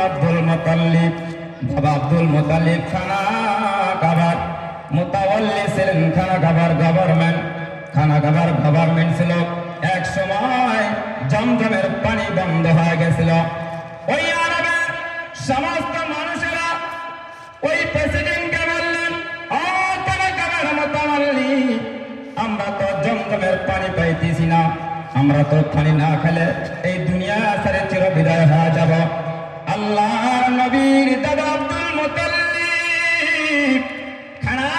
আব্দুল মুতাল্লিব। বাবা আব্দুল মুতাল্লিব খানা খাবার মুতাওয়াল্লি ছিলেন, খানা খাবার গভর্নমেন্ট ছিল। এক সময় জমজমের পানি বন্ধ হয়ে গেছিল। ওই আরবের সমস্ত মানুষেরা ওই প্রেসিডেন্টকে বললেন, ও খানা খাবার মুতাওয়াল্লি, আমরা তো জমজমের পানি পাইতেছি না, আমরা তো পানি না খেলে এই দুনিয়া ছেড়ে চির বিদায় হয়ে যাব। আল্লাহর নবীর দাদা আব্দুল মুতাল্লিব খানা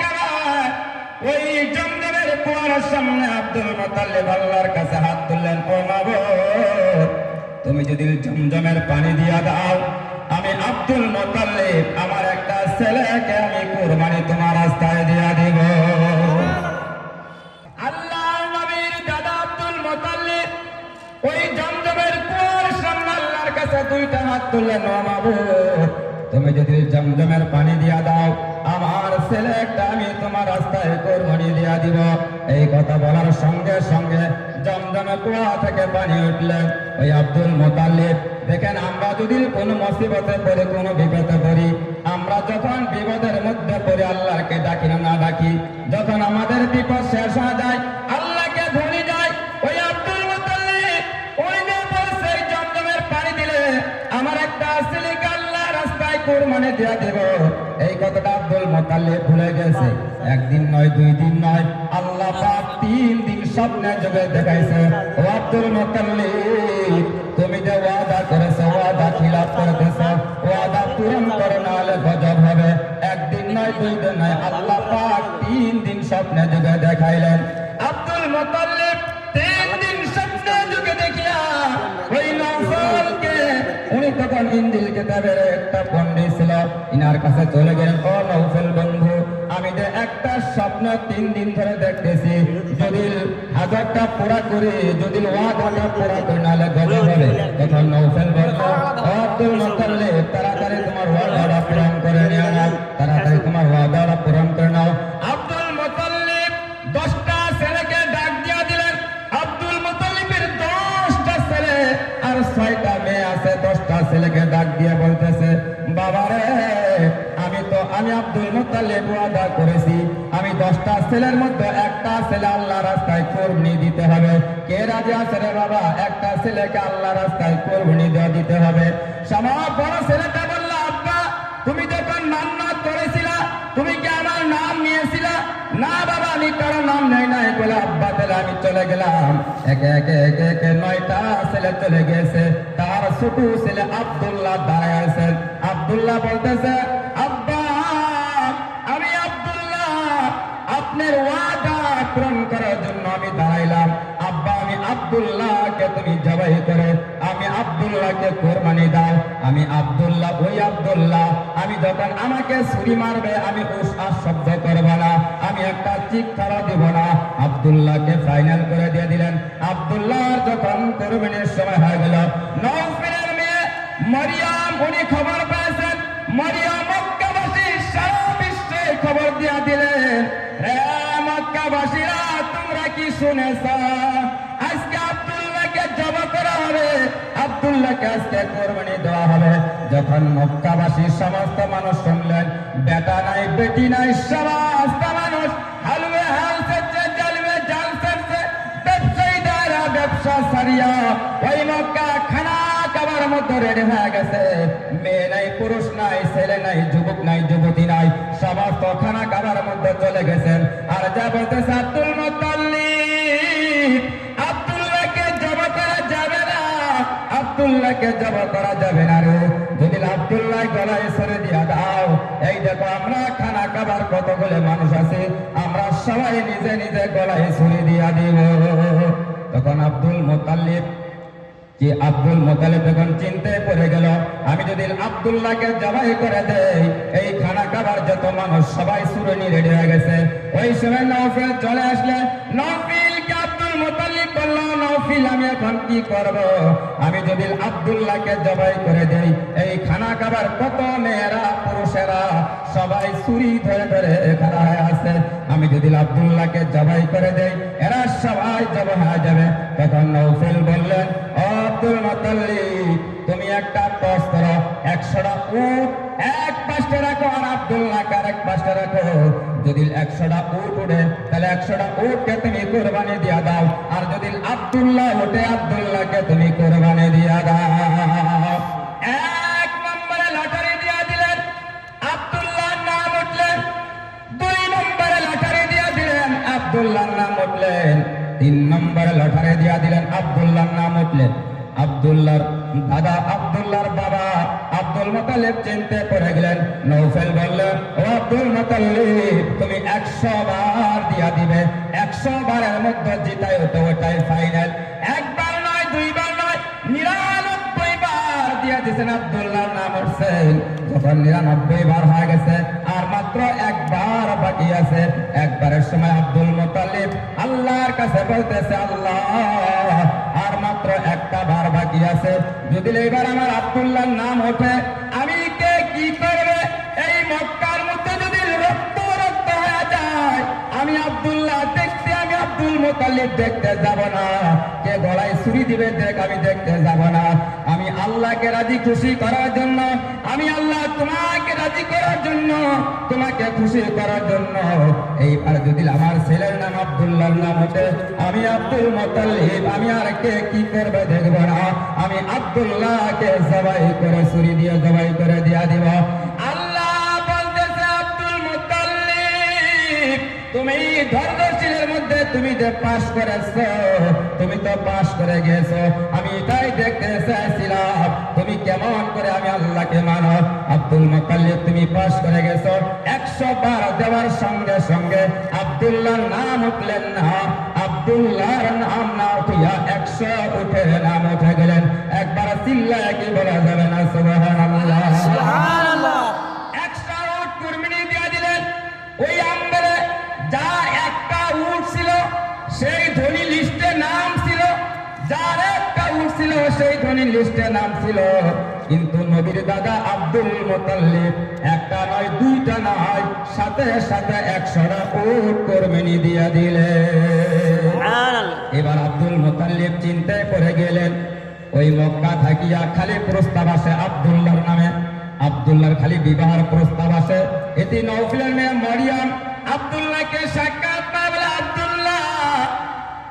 খাবার ওই জমজমের কুয়ার সামনে আব্দুল মুতাল্লিব আল্লাহর কাছে হাত তুললেন, ও মাবুদ, তুমি যদি জমজমের পানি দিয়া দাও, আমি আব্দুল মুতাল্লিব আমার একটা ছেলেকে আমি কুরবানি তোমার রাস্তায় দিয়া দিব। আল্লাহর নবীর দাদা আব্দুল মুতাল্লিব ওই জমজমের কুয়ার সামনে আল্লাহর কাছে দুইটা হাত তুললেন, ও মাবুদ, তুমি যদি জমজমের পানি দিয়া দাও, আমার ছেলে একটা আমি তোমার রাস্তায় কুরবানি দিয়া দিব। এই কথা বলার সঙ্গে সঙ্গে জমজমের কুয়া থেকে পানি উঠলেন। ওই আব্দুল মুতাল্লিব দেখেন, আমরা যদি কোনো মুসিবতে পড়ে, কোনো বিপদে পড়ি, আমরা যখন বিপদের মধ্যে পড়ে আল্লাহকে ডাকি না ডাকি, যখন আমাদের বিপদ শেষ হয়ে যায়, আল্লাহকে ভুলে যায়, ওই আব্দুল মুতাল্লিব ওই যে বলছে জমজমের পানি দিলে আমার একটা ছেলেকে আল্লাহ রাস্তায় কুরবানি দিয়া দেব, এই কথাটা আব্দুল মুতাল্লিব ভুলে গেছে। একদিন নয়, 2 দিন নয়, আল্লাহ পাক 3 দিন স্বপ্নে যোগে দেখাইছে, ও আব্দুল মুতাল্লিব, তুমি যে ওয়াদা করেছো, ওয়াদা খিলাফ করতেছো, ওয়াদা পূরণ করো না হলে গজব হবে। একদিন নয়, 2 দিন নয়, আল্লাহ পাক 3 দিন স্বপ্নে যোগে দেখাইলেন। আব্দুল মুতাল্লিব 3 দিন স্বপ্নে যোগে দেখিয়া ওই নওফলকে, উনি তখন ইনজিল কিতাবের একটা পণ্ডিত ছিল, ইনার কাছে চলে গেলেন, ও নওফল বন্ধু, আমি যে একটা স্বপ্ন 3 দিন ধরে দেখতেছি, যদি হাজারটা পুরা করি, যদি ওয়াদাটা পুরা করি নাহলে গজব হবে। তখন নওফল বলল, ও আব্দুল মুতাল্লিব, তাড়াতাড়ি তোমার ওয়াদাটা পূরণ করে নিও না, তাড়াতাড়ি তোমার ওয়াদাটা পূরণ করে নাও। আব্দুল মুতাল্লিব 10টা ছেলেকে ডাক দিয়া দিলেন। আব্দুল মুতাল্লিবের 10টা ছেলে আর 6টা মেয়ে আছে। 10টা ছেলেকে ডাক দিয়ে বলতেছে, বাবারে, আমি আব্দুল মুতাল্লিব ওয়াদা করেছি, আমি 10টা ছেলের মধ্যে একটা ছেলে আল্লাহ রাস্তায় কুরবানি দিতে হবে। কে রাজি আছে রে বাবা? একটা ছেলেকে আল্লাহ রাস্তায় কুরবানি দিতে হবে। সমাজ বড় ছেলেটা বলল, আব্বা, তুমি যখন মান্নাত করেছিলা, তুমি কি আমার নাম নিয়েছিলা? না বাবা, আমি কারো নাম নেই নাই বলে, আব্বা তাহলে আমি চলে গেলাম। একে 9টা ছেলে চলে গেছে। তার ছোট ছেলে আব্দুল্লাহ দাঁড়ায় আছেন। আব্দুল্লাহ বলতেছে, আব্বা, আমি আব্দুল্লাহ আপনার ওয়াদা পূরণ করার জন্য আমি দাঁড়াইলাম। আব্বা, আমি আব্দুল্লাহকে তুমি জবাই করে আমি আব্দুল্লাহকে কুরবানি দাও। আমি আব্দুল্লাহ, ওই আব্দুল্লাহ, আমি যখন আমাকে ছুরি মারবে আমি শব্দ করব না, আমি একটা চিৎকারও দিব না। আব্দুল্লাহকে ফাইনাল করে দিয়ে দিলেন। আব্দুল্লাহর যখন কুরবানির সময় হয়ে গেল, নওফলের মেয়ে মারিয়াম, উনি খবর পেয়েছেন। মারিয়াম মক্কাবাসী সারা বিশ্বে খবর দিয়া দিলেন, রে মক্কাবাসীরা, তোমরা কি শুনেছ? আজকে আব্দুল্লাহকে জবাই করা হবে, আব্দুল্লাহকে আজকে কুরবানি দেওয়া হবে। যখন মক্কাবাসী সমস্ত মানুষ শুনলেন, বেটা নাই বেটি নাই, সমস্ত মানুষ হালুয়ে হাল ছেড়ছে, জালুয়ে জাল ছেড়ছে, ব্যবসায়ীরা ব্যবসা ছাড়িয়া ওই মক্কা খানা খাবার মধ্যে রেডি হয়ে গেছে। মেয়ে নাই, পুরুষ নাই, ছেলে নাই, যুবক নাই, যুবতী নাই, সমস্ত খানা খাবার মধ্যে চলে গেছেন। আর যা বলতেছে, আব্দুল মুতাল্লিব, আব্দুল্লাহকে জবাই করা যাবে না, আব্দুল্লাহকে জবাই করা যাবে না রে, যদি আব্দুল্লাহ গলায় ছুরি দিয়া দাও, এই দেখো আমরা খানা খাবার কতগুলো মানুষ আছে, আমরা সবাই নিজে নিজে গলায় ছুরি দিয়া দিব। তখন আব্দুল মুতাল্লিব যখন চিন্তায় পড়ে গেল, আমি যদি আব্দুল্লাহকে জবাই করে দেই, এই খানা খাবার যত মানুষ সবাই ছুরি রেডি হয়ে গেছে। ওই সময় নওফল চলে আসলে, নওফলকে আব্দুল মুতাল্লিব বলল, নওফল, আমি এখন কি করব? আমি যদি আব্দুল্লাহকে জবাই করে দেই, এই খানা খাবার কত মেয়েরা পুরুষেরা সবাই ছুরি ধরে ধরে খাড়া হয়ে আছে, আমি যদি আব্দুল্লাহকে জবাই করে দেই, এরা সবাই জবাই হয়ে যাবে। তখন নওফল বললেন, ও আব্দুল মুতাল্লিব, তুমি একটা টস করো, 100টা উট এক পাশে রাখো আর আব্দুল্লাহকে আরেক পাশে রাখো। যদি 100টা উট উঠে তাহলে 100টা উটকে তুমি কোরবানি দিয়া দাও, আর যদি আব্দুল্লাহ উঠে আব্দুল্লাহকে তুমি কোরবানি দিয়া দাও। এক নম্বরে লটারি দিয়া দিলেন, আব্দুল্লাহর নাম উঠলেন। 2 নম্বরে লটারি দিয়া দিলেন, আব্দুল্লাহর নাম উঠলেন। 3 নম্বরে লটারি দিয়া দিলেন, আব্দুল্লাহর নাম উঠলেন। আব্দুল্লাহর দাদা, আব্দুল্লাহর বাবা আব্দুল মুতালিব চিনতে পড়ে গেলেন। নৌফেল বললেন, ও আব্দুল মুতালিব, তুমি 100 বার দিয়া দিবে। 100 বারের মধ্যে জিতাই হতো, ওটাই ফাইনাল। একবার নয়, 2 বার নয়, 99 বার দিয়া দিয়েছেন। আব্দুল্লাহর নাম উঠছেন। যখন 99 বার হয়ে গেছে, আর মাত্র একবার বাকি আছে। একবারের সময় আব্দুল মুতালিব আল্লাহর কাছে বলতেছে, আল্লাহ, আর মাত্র একটা বার বাকি আছে। যদি এবার আমার আব্দুল্লাহর নাম ওঠে, আমি কে কি করবে? এই মক্কার মধ্যে যদি রক্ত রক্ত হয়ে যায়, আমি আব্দুল্লাহ দেখতে, আমি আব্দুল মুতালিব দেখতে যাব না। কে গলায় ছুরি দিবে দেখ, আমি দেখতে যাব না। আমি আল্লাহকে রাজি খুশি করার জন্য, আমি আল্লাহ তোমাকে রাজি করার জন্য, তোমাকে খুশি করার জন্য এইবার যদি আমার ছেলের নাম আব্দুল্লাহর নাম ওঠে, আমি আব্দুল মুতালিব, আমি আর কে কি করবে দেখব না। আমি আব্দুল্লাহকে জবাই করে, ছুরি দিয়ে জবাই করে দিয়া দিব। আল্লাহ বলতেছে, আব্দুল মুতালিব, তুমি ধৈর্যশীলের মধ্যে তুমি যে পাশ করেছো, তুমি তো পাশ করে গেছো। আমি এটাই দেখতে চাইছিলাম তুমি কেমন করে আমি আল্লাহকে মানো। আব্দুল মুতালিব, তুমি পাশ করে গেছো। 100 বার দেওয়ার সঙ্গে সঙ্গে আব্দুল্লাহর নাম উঠলেন না। আব্দুল্লাহর নাম না উঠিয়া 100 উঠে নাম উঠে গেলেন। একবার চিল্লায় কি বলা যাবে না সুবহানাল্লাহ? সুবহানাল্লাহ। 100 উট কুরবানি দিয়ে দিলেন। ওই আম্বেরে যা একটা উট ছিল, সেই ধনী লিস্টে নাম ছিল। যার একটা উট ছিল, সেই ধনী লিস্টে নাম ছিল। কিন্তু নবীর দাদা আব্দুল মুতালিব একটা নয়, 2টা নয়, সাথে সাথে 100টা উট কুরবানি দিয়ে দিলেন। এবার আব্দুল মুতালিব চিন্তায় পড়ে গেলেন। ওই মক্কা থাকিয়া খালি প্রস্তাব আসে আব্দুল্লাহর নামে। আব্দুল্লাহর খালি বিবাহের প্রস্তাব আসে। এটি নওফলের মেয়ে মরিয়ম আব্দুল্লাহকে সাক্ষাৎ পায়, বলে, আব্দুল্লাহ,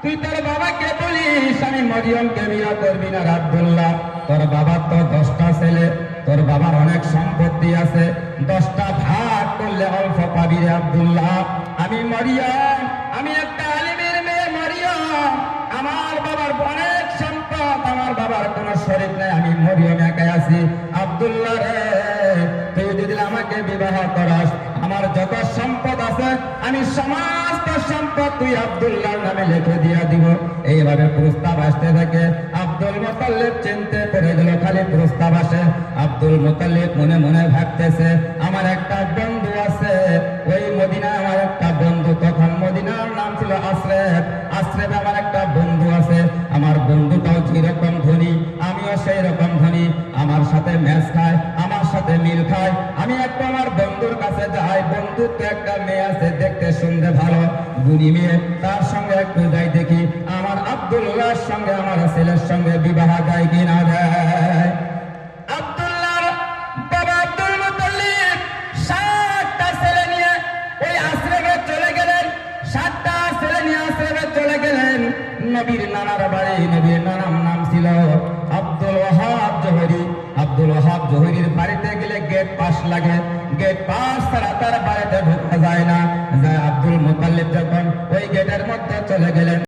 তুই তোর বাবাকে বলিস আমি মরিয়মকে বিয়ে করবি না। আব্দুল্লাহ, তোর বাবার তো 10টা ছেলে, তোর বাবার অনেক সম্পত্তি আছে, 10টা ভাগ করলে অল্প পাবি রে আব্দুল্লাহ। আমি মরিয়ম, আমি একটা আলিমের মেয়ে মরিয়ম, আমার বাবার অনেক সম্পদ, আমার বাবার কোন শরীক নাই, আমি মরিয়ম একাই আছি। আব্দুল্লাহ রে, তুই যদি আমাকে বিবাহ করাস, আমার যত সম্পদ আছে আমি সমস্ত সম্পদ তুই আব্দুল্লাহর নামে লিখে দিয়া দিব। এইভাবে প্রস্তাব আসতে থাকে। আব্দুল মুতালিব চিনতে পড়ে গেল, খালি প্রস্তাব আসে। আব্দুল মুতালিব মনে মনে ভাবতেছে, আমার একটা বন্ধু আছে ওই মদিনায়, আমার একটা বন্ধু, তখন মদিনার নাম ছিল আশরাফ। আশরাফ আমার একটা বন্ধু আছে, আমার বন্ধুটাও যেরকম ধনী, আমিও সেই রকম ধনী, আমার সাথে ম্যাচ খায়, আমার সাথে মিল খায়। আমি একটু আমার বন্ধুর কাছে যাই, বন্ধুর তো একটা মেয়ে আছে, দেখতে শুনতে ভালো, গুণী মেয়ে, তার সঙ্গে একটু যাই দেখি আমার আব্দুল্লাহর সঙ্গে আমার ছেলের সঙ্গে বিবাহ দেয় কিনা দেয়। আব্দুল্লাহর বাবা আব্দুল মুতালিব 7টা ছেলে নিয়ে ওই আশরাফে চলে গেলেন। 7টা ছেলে নিয়ে আশরাফে চলে গেলেন নবীর নানার বাড়ি। নবীর নানার নাম ছিল আব্দুল ওয়াহাব জোহরি। আব্দুল ওয়াহাব জোহরির বাড়িতে গেলে গেট পাস লাগে, গেট পাস ছাড়া তার বাড়িতে ঢোকা যায় না। আব্দুল মুতালিব যখন ওই গেটের মধ্যে চলে গেলেন,